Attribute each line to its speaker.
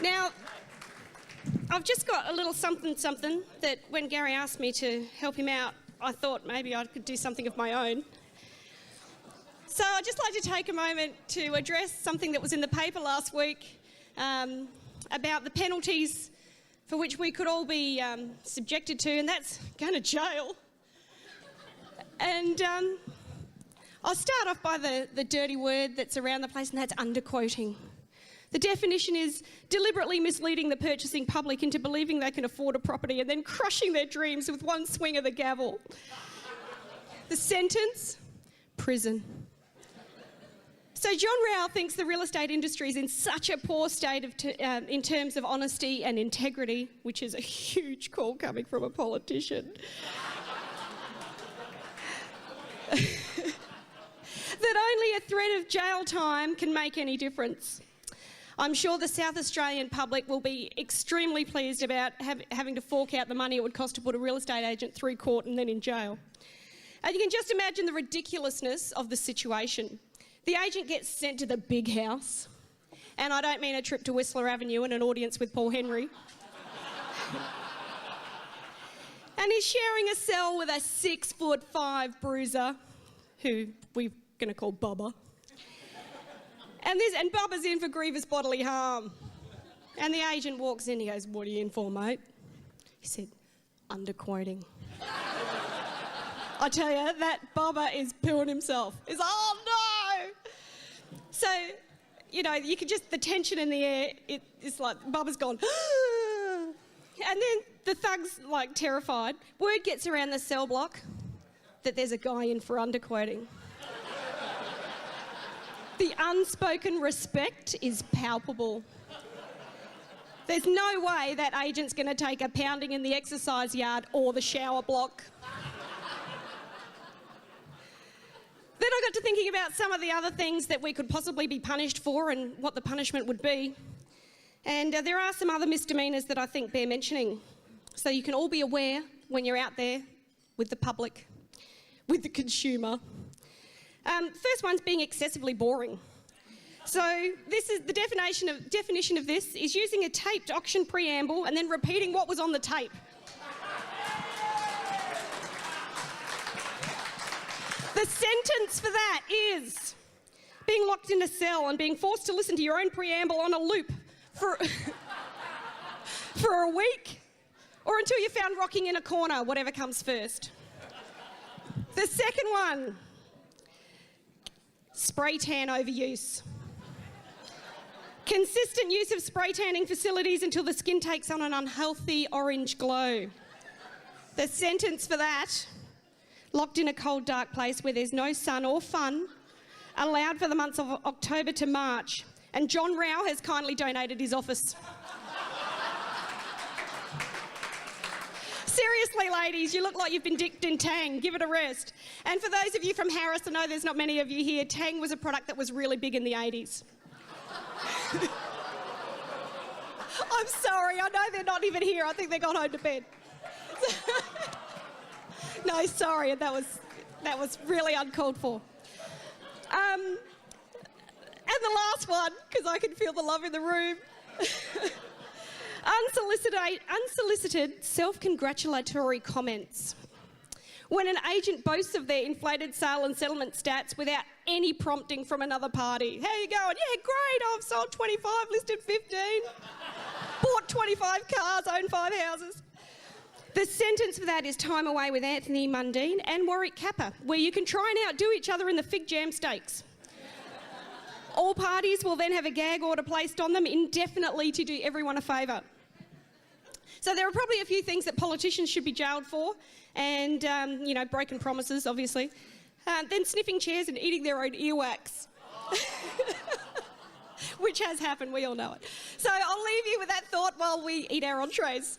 Speaker 1: Now, I've just got a little something that when Gary asked me to help him out, I thought maybe I could do something of my own. So I'd just like to take a moment to address something that was in the paper last week about the penalties for which we could all be subjected to, and that's going to jail. And I'll start off by the dirty word that's around the place, and that's underquoting. The definition is deliberately misleading the purchasing public into believing they can afford a property and then crushing their dreams with one swing of the gavel. The sentence, prison. So John Rao thinks the real estate industry is in such a poor state in terms of honesty and integrity, which is a huge call coming from a politician, that only a threat of jail time can make any difference. I'm sure the South Australian public will be extremely pleased about having to fork out the money it would cost to put a real estate agent through court and then in jail. And you can just imagine the ridiculousness of the situation. The agent gets sent to the big house, and I don't mean a trip to Whistler Avenue and an audience with Paul Henry. And he's sharing a cell with a 6'5" bruiser, who we're going to call Bubba. And Bubba's in for grievous bodily harm. And the agent walks in, he goes, "What are you in for, mate?" He said, "Underquoting." I tell you, that Bubba is pooing himself. He's like, "Oh no!" So, you know, you could just, the tension in the air, it's like, Bubba's gone, and then the thug's like terrified. Word gets around the cell block that there's a guy in for underquoting. The unspoken respect is palpable. There's no way that agent's going to take a pounding in the exercise yard or the shower block. Then I got to thinking about some of the other things that we could possibly be punished for and what the punishment would be. And there are some other misdemeanours that I think bear mentioning. So you can all be aware when you're out there with the public, with the consumer. First one's being excessively boring. So this is the definition of this is using a taped auction preamble and then repeating what was on the tape. The sentence for that is being locked in a cell and being forced to listen to your own preamble on a loop for a week, or until you're found rocking in a corner, whatever comes first. The second one, spray tan overuse. Consistent use of spray tanning facilities until the skin takes on an unhealthy orange glow. The sentence for that, locked in a cold, dark place where there's no sun or fun, allowed for the months of October to March. And John Rao has kindly donated his office. Seriously, ladies, you look like you've been dipped in Tang. Give it a rest. And for those of you from Harris, I know there's not many of you here, Tang was a product that was really big in the 80s. I'm sorry, I know they're not even here. I think they got home to bed. No, sorry, that was really uncalled for. And the last one, because I can feel the love in the room. Unsolicited self-congratulatory comments. When an agent boasts of their inflated sale and settlement stats without any prompting from another party. How you going? Yeah, great, I've sold 25, listed 15, bought 25 cars, owned 5 houses. The sentence for that is time away with Anthony Mundine and Warwick Kappa, where you can try and outdo each other in the fig jam stakes. All parties will then have a gag order placed on them indefinitely to do everyone a favour. So there are probably a few things that politicians should be jailed for, and, you know, broken promises, obviously. Then sniffing chairs and eating their own earwax. Which has happened, we all know it. So I'll leave you with that thought while we eat our entrees.